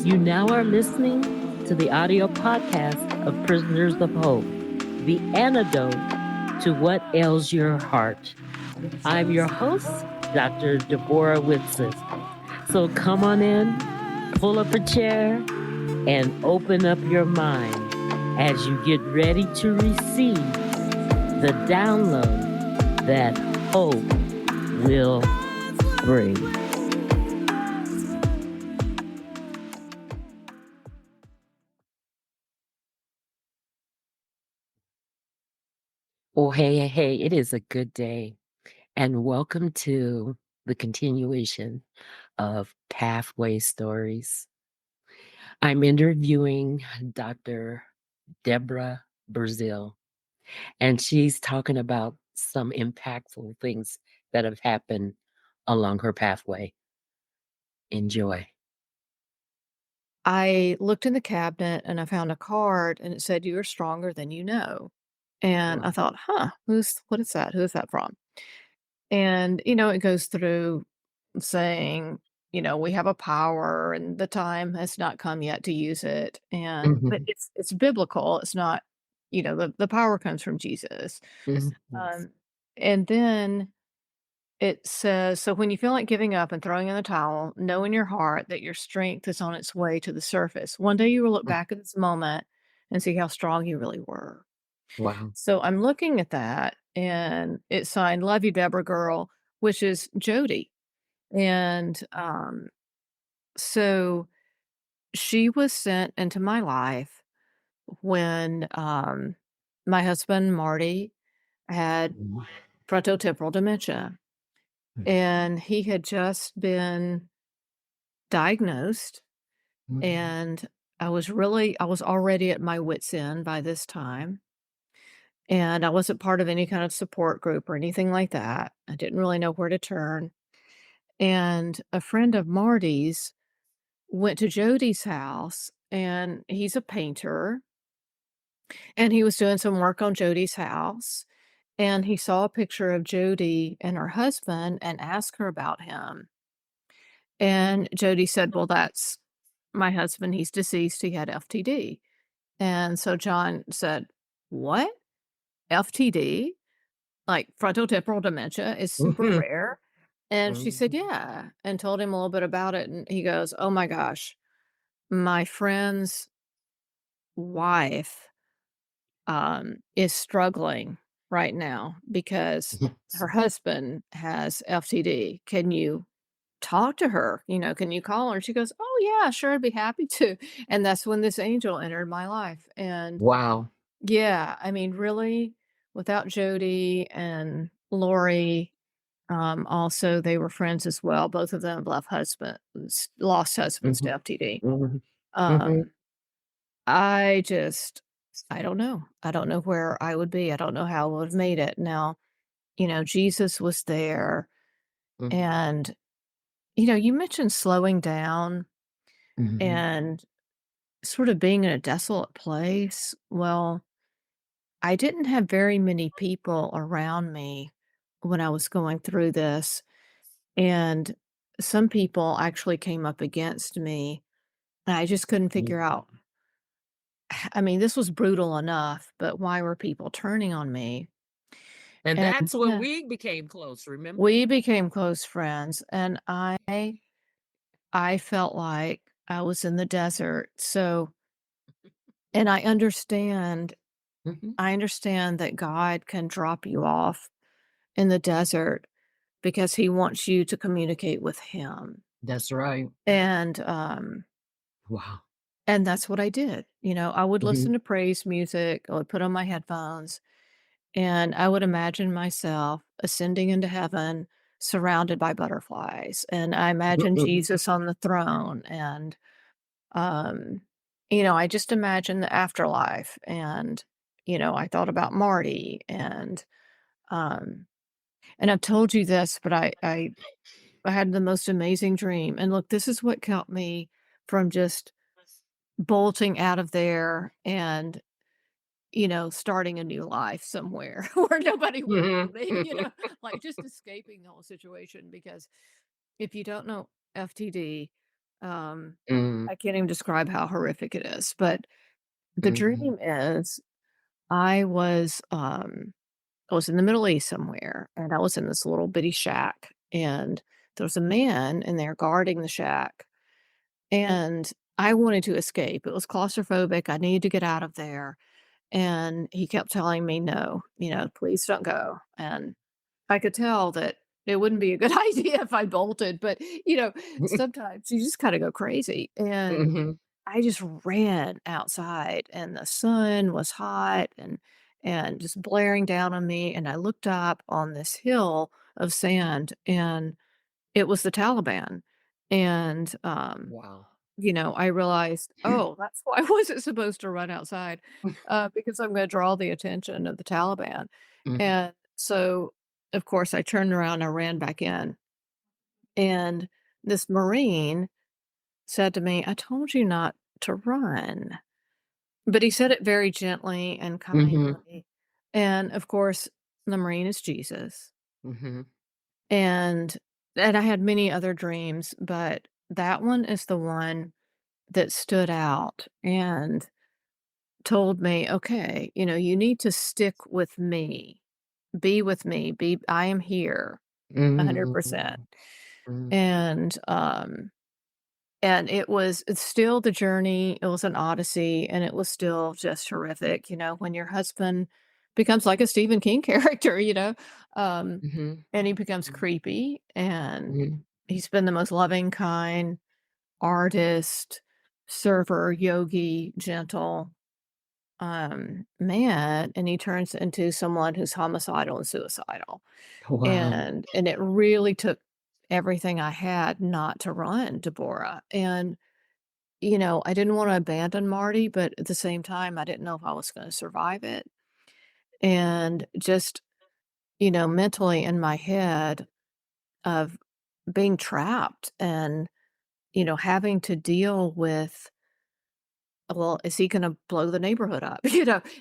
You now are listening to the audio podcast of Prisoners of Hope, the antidote to what ails your heart. I'm your host, Dr. Deborah Brazeal. So come on in, pull up a chair, and open up your mind as you get ready to receive the download that hope will bring. Oh, hey, it is a good day, and welcome to the continuation of Pathway Stories. I'm interviewing Dr. Deborah Brazeal, and she's talking about some impactful things that have happened along her pathway. Enjoy. I looked in the cabinet and I found a card and it said, "You are stronger than you know." And I Wow. thought, what is that? Who is that from? And, it goes through saying, we have a power and the time has not come yet to use it. But Mhm, it's biblical. It's not, the power comes from Jesus. yes. Um, and then it says, "So when you feel like giving up and throwing in the towel, know in your heart that your strength is on its way to the surface. One day you will look Mm, back at this moment and see how strong you really were." wow. So I'm looking at that and it's signed "Love You, Deborah Girl," which is Jody. And so she was sent into my life when my husband, Marty, had Mhm, frontotemporal dementia. And he had just been diagnosed. mhm, And I was already at my wit's end by this time, and I wasn't part of any kind of support group or anything like that. I didn't really know where to turn. And a friend of Marty's went to Jody's house, and he's a painter, and he was doing some work on Jody's house, and he saw a picture of Jody and her husband and asked her about him. And Jody said, "Well, that's my husband. He's deceased. He had FTD." And so John said, "What? FTD? Like frontotemporal dementia is super mhm, rare?" And she said, mhm. "Yeah," and told him a little bit about it. And he goes, "Oh my gosh, my friend's wife is struggling right now because Yes. her husband has FTD. Can you talk to her? Can you call her?" And she goes, "Oh, yeah, sure, I'd be happy to." And that's when this angel entered my life. And Wow. yeah, I mean, really, without Jody and Lori, also they were friends as well. Both of them lost husbands to Mhm, FTD. mhm, mhm, Um, I just, I don't know. I don't know where I would be. I don't know how I would have made it. Now, Jesus was there. mhm, And, you mentioned slowing down mhm, and sort of being in a desolate place. Well, I didn't have very many people around me when I was going through this, and some people actually came up against me, and I just couldn't figure mhm. out. I mean, this was brutal enough, but why were people turning on me? And And that's when yeah, we became close, remember? we became close friends, and I felt like I was in the desert. So, and Mhm. I understand that God can drop you off in the desert because he wants you to communicate with him. That's right. And, Wow. and that's what I did. I would listen Mhm. to praise music, I would put on my headphones, and I would imagine myself ascending into heaven surrounded by butterflies. And I imagine Jesus on the throne. And, um, I just imagined the afterlife. And, I thought about Marty um, and I've told you this, but I had the most amazing dream, and look, this is what kept me from just bolting out of there and, starting a new life somewhere where nobody would know Mhm. me, like just escaping the whole situation because if you don't know FTD, Um, Mm, I can't even describe how horrific it is, but the mhm, dream is I was, um I was in the Middle East somewhere, and I was in this little bitty shack, and there was a man in there guarding the shack, and I wanted to escape. It was claustrophobic. I needed to get out of there, and he kept telling me, "No, please don't go." And I could tell that it wouldn't be a good idea if I bolted, but, sometimes you just kinda go crazy, and mhm. I just ran outside, and the sun was hot and just blaring down on me, and I looked up on this hill of sand, and it was the Taliban, and, Wow. I realized, "Oh, that's why I wasn't supposed to run outside, because I'm gonna draw the attention of the Taliban." Mhm. And so, of course, I turned around, and I ran back in, and this Marine said to me, "I told you not to run." But he said it very gently and Mhm, kindly, and, of course, the Marine is Jesus, mhm. and I had many other dreams, but that one is the one that stood out and told me, "Okay, you need to stick with me. Be with me. I am here Mhm, 100%." mhm. And, it's still the journey, it was an odyssey, and it was still just horrific, when your husband becomes like a Stephen King character, um, Mhm, and he becomes creepy, and mhm. he's been the most loving, kind artist, server, yogi, gentle, man, and he turns into someone who's homicidal and suicidal. Wow. And it really took everything I had not to run, Deborah. And, I didn't want to abandon Marty, but at the same time, I didn't know if I was going to survive it. And just, mentally in my head of being trapped and, having to deal with, well, is he gonna blow the neighborhood up?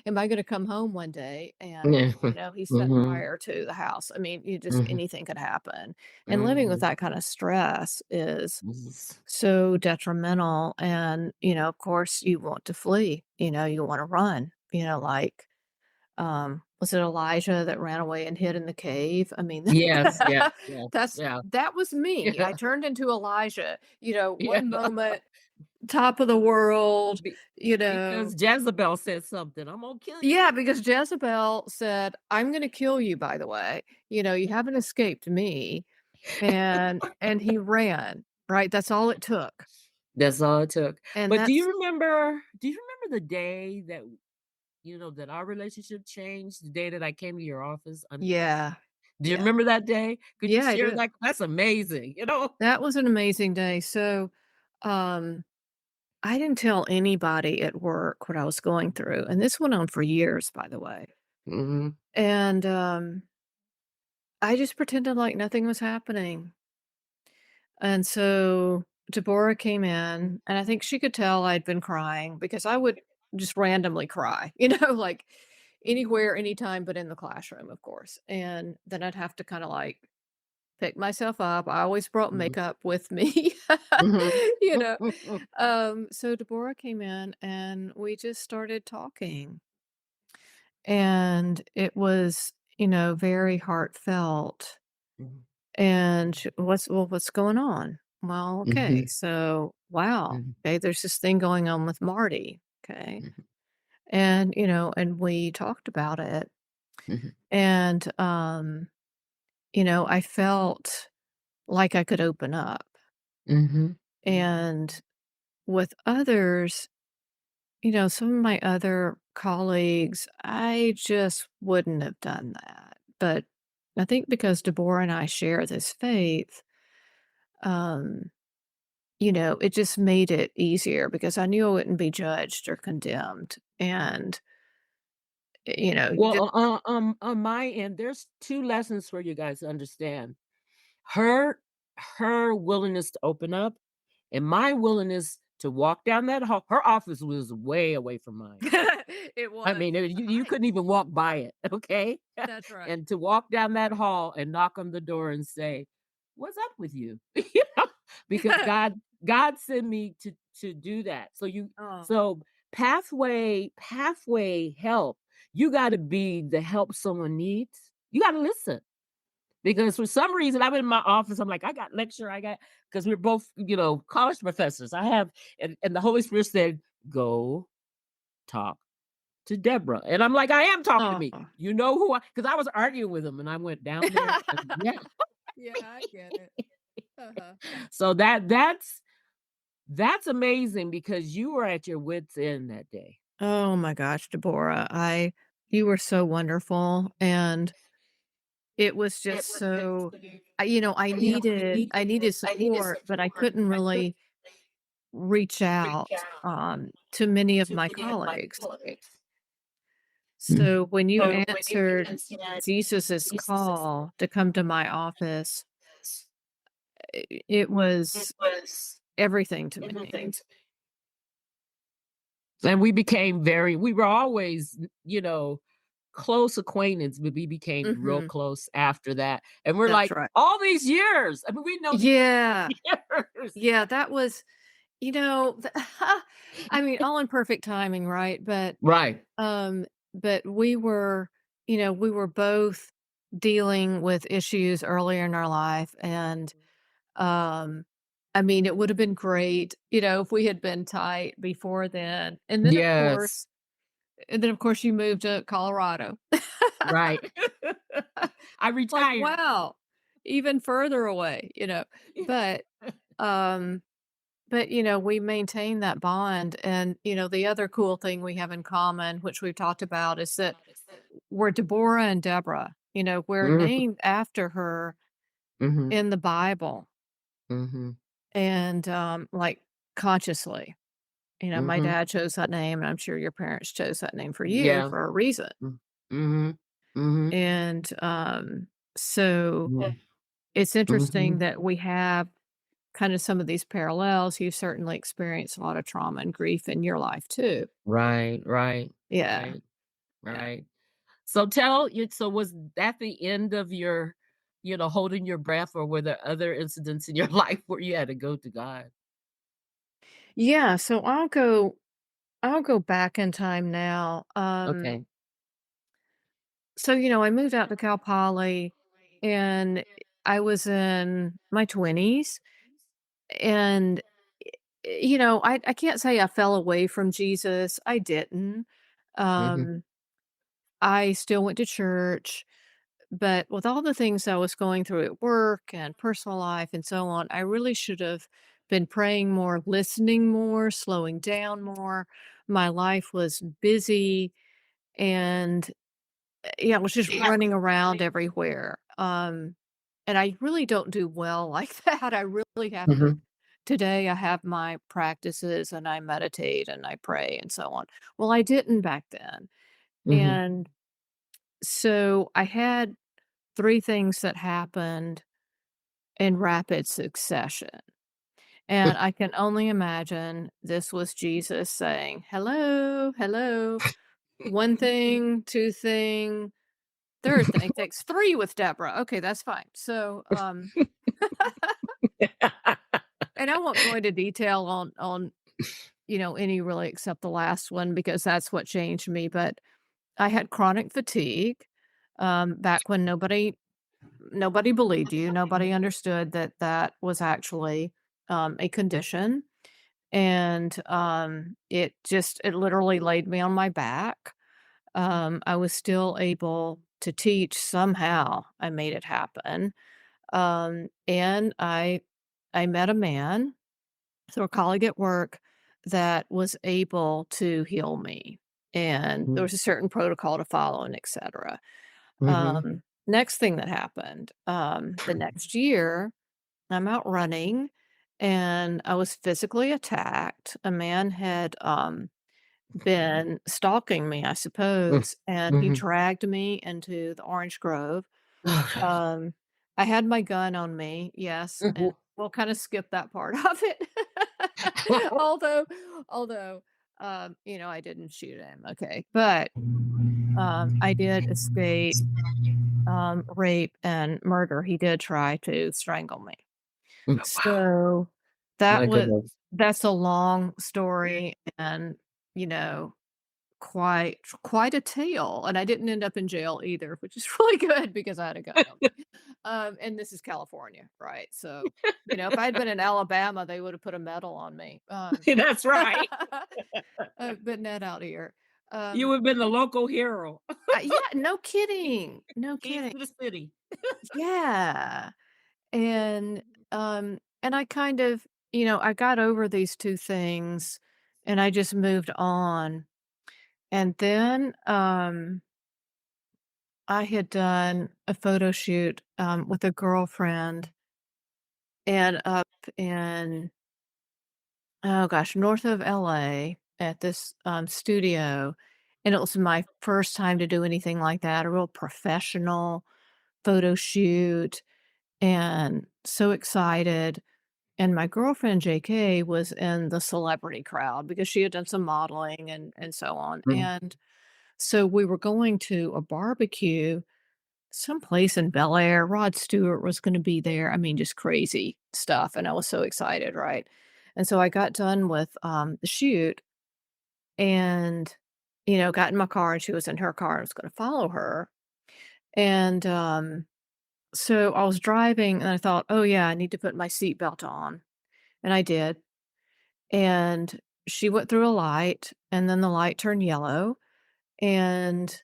Am I gonna come home one day and, Yeah. he set Mhm, fire to the house? I mean, you just mhm, anything could happen. And living with mhm. that kind of stress is Yes. so detrimental. And, of course, you want to flee, you want to run, like, was it Elijah that ran away and hid in the cave? I mean, Yes, yes, yes, yeah, that was me. I yeah, turned into Elijah, yeah. one moment, top of the world, Be you know because Jezebel said something, "I'm gonna kill you." Yeah, because Jezebel said, "I'm gonna kill you, by the way. You haven't escaped me." And he ran, right? That's all it took. That's all it took. And But that's do you remember the day that, that our relationship changed, the day that I came to your office unexpectedly? Yeah. Do you Yeah. remember that day? Could you Yeah, I share do. that? That's amazing. That was an amazing day. So, um, I didn't tell anybody at work what I was going through, and this went on for years, by the way. Mhm, And, I just pretended like nothing was happening. And so Deborah came in, and I think she could tell I'd been crying because I would just randomly cry, like anywhere, anytime, but in the classroom, of course. And then I'd have to kind of like pick myself up. I always brought mhm, makeup with me, mhm. you know. So Deborah came in and we just started talking. And it was, very heartfelt. Mhm, And what's going on? Well, okay. mhm, So, wow. mhm, Okay, there's this thing going on with Marty. Okay. mhm, And, and we talked about it. mhm, And I felt like I could open up. mhm, And with others, some of my other colleagues, I just wouldn't have done that. But I think because Deborah and I share this faith, um, it just made it easier because I knew I wouldn't be judged or condemned. And, just, Well, on my end, there's 2 lessons for you guys to understand. Her her willingness to open up and my willingness to walk down that hall. Her office was way away from mine. it I was. mean, you couldn't even walk by it, okay? That's right. And to walk down that hall and knock on the door and say, "What's up with you?" You know, because God sent me to do that. Oh. So pathway help. You got to be the help someone needs. You got to listen. Because for some reason, I'm in my office. I'm like, I got lecture. Because we're both, college professors. And the Holy Spirit said, go talk to Deborah. And I'm like, I am talking to me. Oh. You know who because I was arguing with him and I went down there. And yeah. Yeah, I get it. Uh-huh. So that's amazing because you were at your wits' end that day. Oh my gosh, Deborah, you were so wonderful, and it was just so I needed support, but I couldn't really reach out, to many of my colleagues. Mm. So when you answered Jesus's call to come to my office, it was everything to me. And we were always, close acquaintance, but we became real Mhm. close after that. And we're That's like, right. all these years. I mean, we know these Yeah. years. Yeah, that was th I mean, all in perfect timing, right? Right. Um, but we were both dealing with issues earlier in our life, and, um, I mean, it would have been great, if we had been tight before then. And then, of Yes. course you moved to Colorado. Right. I Like, retired. wow, even further away, but, um we maintain that bond. And, the other cool thing we have in common, which we've talked about, is that we're Deborah and Deborah. We're Mhm, named after her mhm, in the Bible, mhm, and, like, consciously. My mhm. dad chose that name, and I'm sure your parents chose that name for you Yeah. for a reason. Mm. Mhm, mhm, And, so mhm, it's interesting mhm. that we have kind of some of these parallels. You've certainly experienced a lot of trauma and grief in your life too. Right, right, Yeah. right, Yeah. right. So was that the end of your, holding your breath, or were there other incidents in your life where you had to go to God? Yeah, so I'll go back in time now. Okay. So I moved out to Cal Poly, and I was in my 20s, and I can't say I fell away from Jesus. I didn't. Mhm, Um I still went to church, but with all the things I was going through at work and personal life and so on, I really should have been praying more, listening more, slowing down more. My life was busy, and yeah, I was just running around everywhere. And I really don't do well like that. I really have to. mhm, Today, I have my practices and I meditate and I pray and so on. Well, I didn't back then. mhm. And so I had three things that happened in rapid succession. And I can only imagine this was Jesus saying, "Hello, hello. One thing, two thing, third thing, takes three with Deborah." Okay, that's fine. So, and I won't go into detail on any really except the last one, because that's what changed me. But I had chronic fatigue, back when nobody believed you. Nobody understood that that was actually, a condition. And, it literally laid me on my back. I was still able to teach somehow. I made it happen. And I met a man through a colleague at work that was able to heal me. And there Mhm, was a certain protocol to follow, and etc. mhm, Next thing that happened, the next year, I'm out running, and I was physically attacked. A man had, been stalking me, I mm, suppose, and he mhm. dragged me into the orange grove. Okay. Um, I had my gun on me, yes, and Mhm. we'll kind of skip that part of it. although, although, I didn't shoot him. Okay, but I did escape rape and murder. He did try to strangle me. Mm, wow. So that My was goodness. that's a long story and, you know, quite a tale, and I didn't end up in jail either, which is really good because I had a gun on me. And this is California, right? So, if I had been in Alabama, they would have put a medal on me. That's right. But not out here. You Um, have been the local hero. yeah, no kidding, no Keys kidding. to the city. Yeah, and and I kind of, I got over these 2 things, and I just moved on. And then, I had done a photo shoot, with a girlfriend and up in, oh gosh, north of LA at this, studio, and it was my first time to do anything like that, a real professional photo shoot, and so excited. And my girlfriend, JK, was in the celebrity crowd because she had done some modeling and so on, Mhm. and so we were going to a barbecue someplace in Bel Air. Rod Stewart was gonna be there. I mean, just crazy stuff, and I was so excited, right? And so I got done with, the shoot and, got in my car, and she was in her car. I was gonna follow her, and, so I was driving, and I thought, "Oh, yeah, I need to put my seatbelt on," and I did, and she went through a light, and then the light turned yellow, and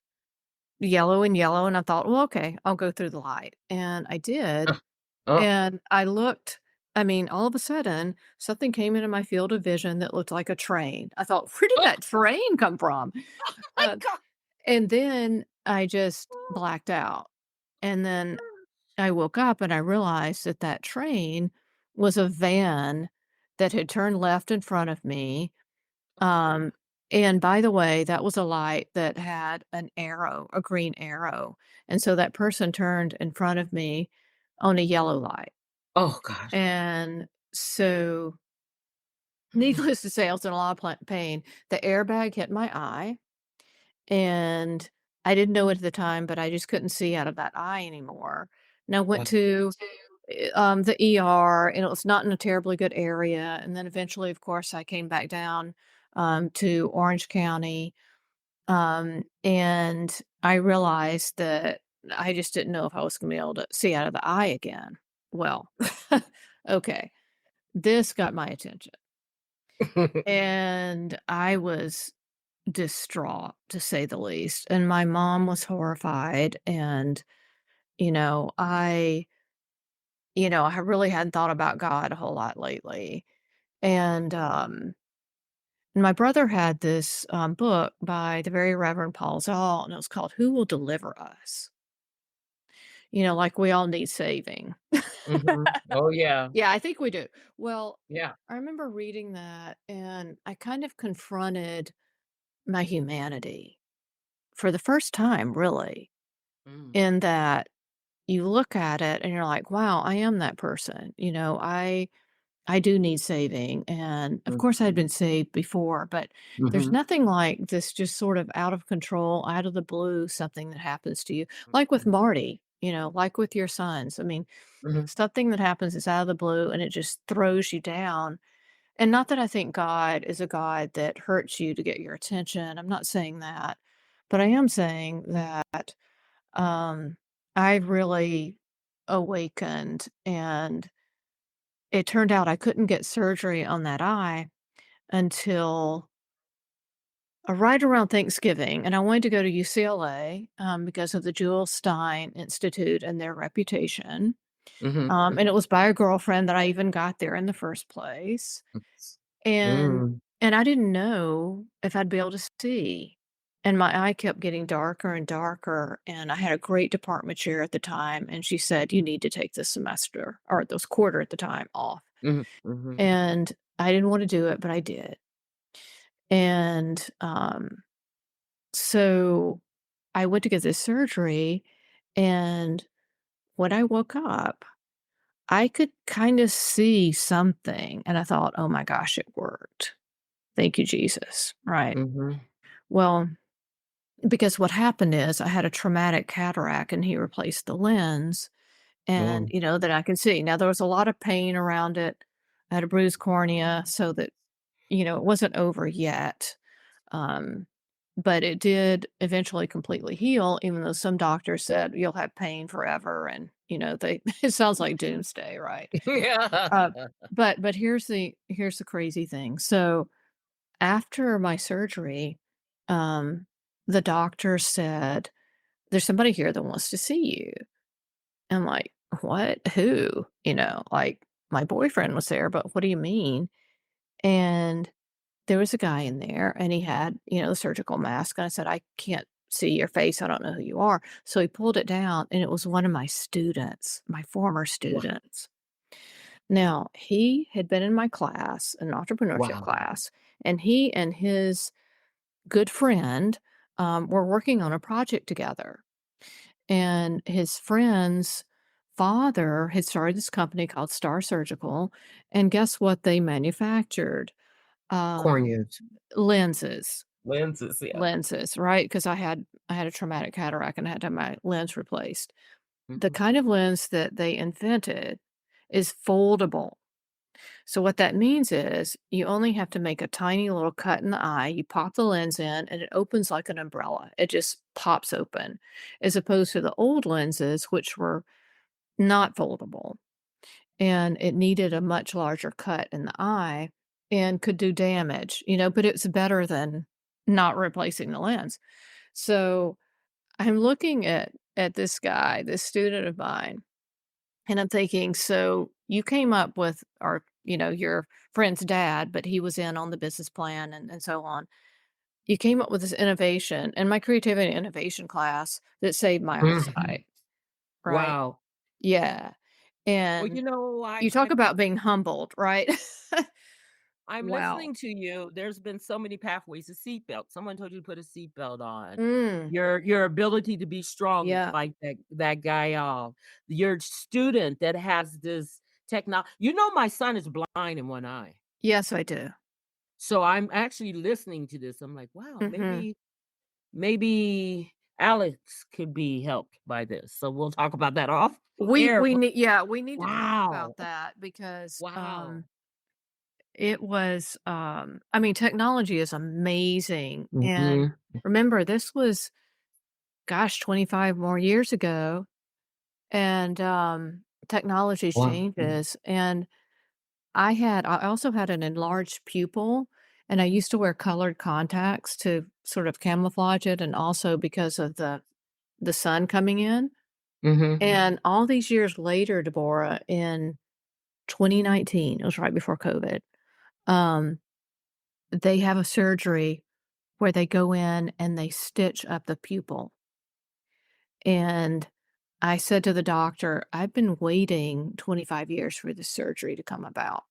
yellow and yellow, and I thought, "Well, okay, I'll go through the light," and I did. Uh, oh, And I looked, I mean, all of a sudden, something came into my field of vision that looked like a train. I thought, "Where did oh that train come from?" my Uh, god. and then I just blacked out. And then I woke up and I realized that that train was a van that had turned left in front of me. Um, and by the way, that was a light that had an arrow, a green arrow. And so that person turned in front of me on a yellow light. Oh gosh. And so, needless to say, I was in a lot of pain. The airbag hit my eye, and I didn't know it at the time, but I just couldn't see out of that eye anymore. And I went Uh, to the ER, and it was not in a terribly good area. And then eventually, of course, I came back down to Orange County, and I realized that I just didn't know if I was going to be able to see out of the eye again. Well, okay. This got my attention, and I was distraught, to say the least, and my mom was horrified, and, you know, I I really hadn't thought about God a whole lot lately, and, my brother had this, book by the very Reverend Paul Zahl, and it was called Who Will Deliver Us? Like we all need saving. mhm. Oh yeah. Yeah, I think we do. Well, Yeah. I remember reading that, and I kind of confronted my humanity for the first time, really, Mm, in that you look at it and you're like, wow, I am that person. I do need saving. And of course I had mhm, been saved before, but there's mhm, nothing like this just sort of out of control, out of the blue, something that happens to you. Like with Marty, like with your sons. I mean, mhm, something that happens is out of the blue and it just throws you down. And not that I think God is a God that hurts you to get your attention. I'm not saying that. But I am saying that um, I really awakened, and it turned out I couldn't get surgery on that eye until right around Thanksgiving. And I wanted to go to UCLA because of the Jules Stein Institute and their reputation. mhm, And mhm. it was by a girlfriend that I even got there in the first place. And Mm. and I didn't know if I'd be able to see. And my eye kept getting darker and darker, and I had a great department chair at the time, and she said, "You need to take this semester," or this quarter at the time, off. Mhm, mhm, And I didn't wanna do it, but I did. And, so I went to get this surgery, and when I woke up, I could kinda see something, and I thought, "Oh my gosh, it worked. Thank you, Jesus." Right? mhm, Well, because what happened is I had a traumatic cataract and he replaced the lens and, mm, that I can see. Now there was a lot of pain around it. I had a bruised cornea, so that, it wasn't over yet. Um, but it did eventually completely heal, even though some doctors said you'll have pain forever, and they it sounds like doomsday, right? Yeah. Uh, but here's the crazy thing. So after my surgery, um, the doctor said, "There's somebody here that wants to see you." I'm like, "What? Who?" Like, my boyfriend was there, but what do you mean? And there was a guy in there, and he had, the surgical mask, and I said, "I can't see your face, I don't know who you are." So he pulled it down, and it was one of my students, my former Wow. students. Now, he had been in my class, an entrepreneurship Wow. class, and he and his good friend, were working on a project together. And his friend's father had started this company called Star Surgical, and guess what they manufactured? Um, Corneas. lenses. Lenses, yeah. Lenses, right? Because I had a traumatic cataract and had to have my lens replaced. The Mhm. kind of lens that they invented is foldable. So what that means is you only have to make a tiny little cut in the eye, you pop the lens in, and it opens like an umbrella. It just pops open, as opposed to the old lenses, which were not foldable. And it needed a much larger cut in the eye and could do damage, but it's better than not replacing the lens. So I'm looking at this guy, this student of mine, and I'm thinking, so you came up with, or, your friend's dad, but he was in on the business plan and so on. You came up with this innovation in my creativity and innovation class that saved my Mhm. eyesight, right? Wow. Yeah. Well, And you talk I've been about being humbled, right? I'm Wow. listening to you. There's been so many pathways. A seatbelt. Someone told you to put a seatbelt on. Mm, Your ability to be strong and yeah. fight that guy off. Your student that has this my son is blind in one eye. Yes, I do. So I'm actually listening to this. I'm like, wow, Mhm. maybe Alex could be helped by this. So we'll talk about that off We air. we But need yeah, we need to talk wow. about that because, Wow. it was, I mean, technology is amazing, and Mhm. remember, this was, gosh, 25 more years ago, and, technology Wow. changes, and I also had an enlarged pupil, and I used to wear colored contacts to sort of camouflage it, and also because of the sun coming in, Mhm. and all these years later, Deborah, in 2019, it was right before COVID, um, they have a surgery where they go in and they stitch up the pupil. And I said to the doctor, "I've been waiting 25 years for this surgery to come about."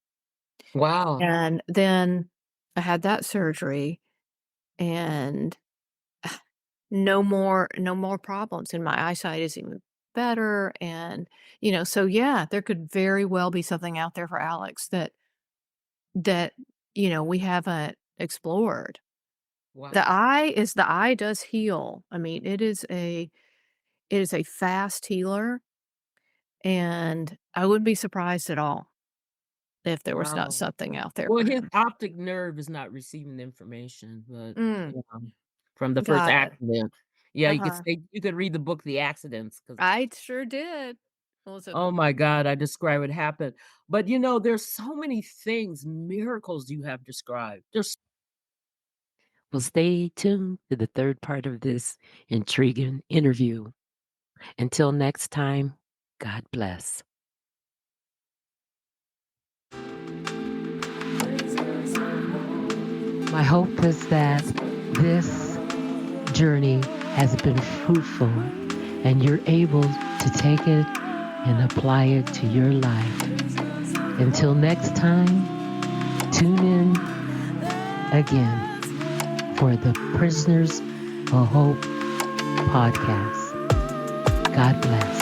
Wow. And then I had that surgery and no more problems, and my eyesight is even better, and so yeah, there could very well be something out there for Alex that we haven't explored. Wow. The eye does heal. I mean, it is a fast healer, and I wouldn't be surprised at all if there was not Wow. something out there Well, for his him. optic nerve is not receiving the information, but, Mm, yeah, from the first got it. accident. Yeah, Uh-huh. you could read the book, The Accidents, because I sure did. What was it? oh my god, I describe what happened. But, there's so many things, miracles you have described. There's Well, stay tuned to the third part of this intriguing interview. Until next time, God bless. My hope is that this journey has been fruitful and you're able to take it and apply it to your life. Until next time, tune in again for the Prisoners of Hope podcast. God bless.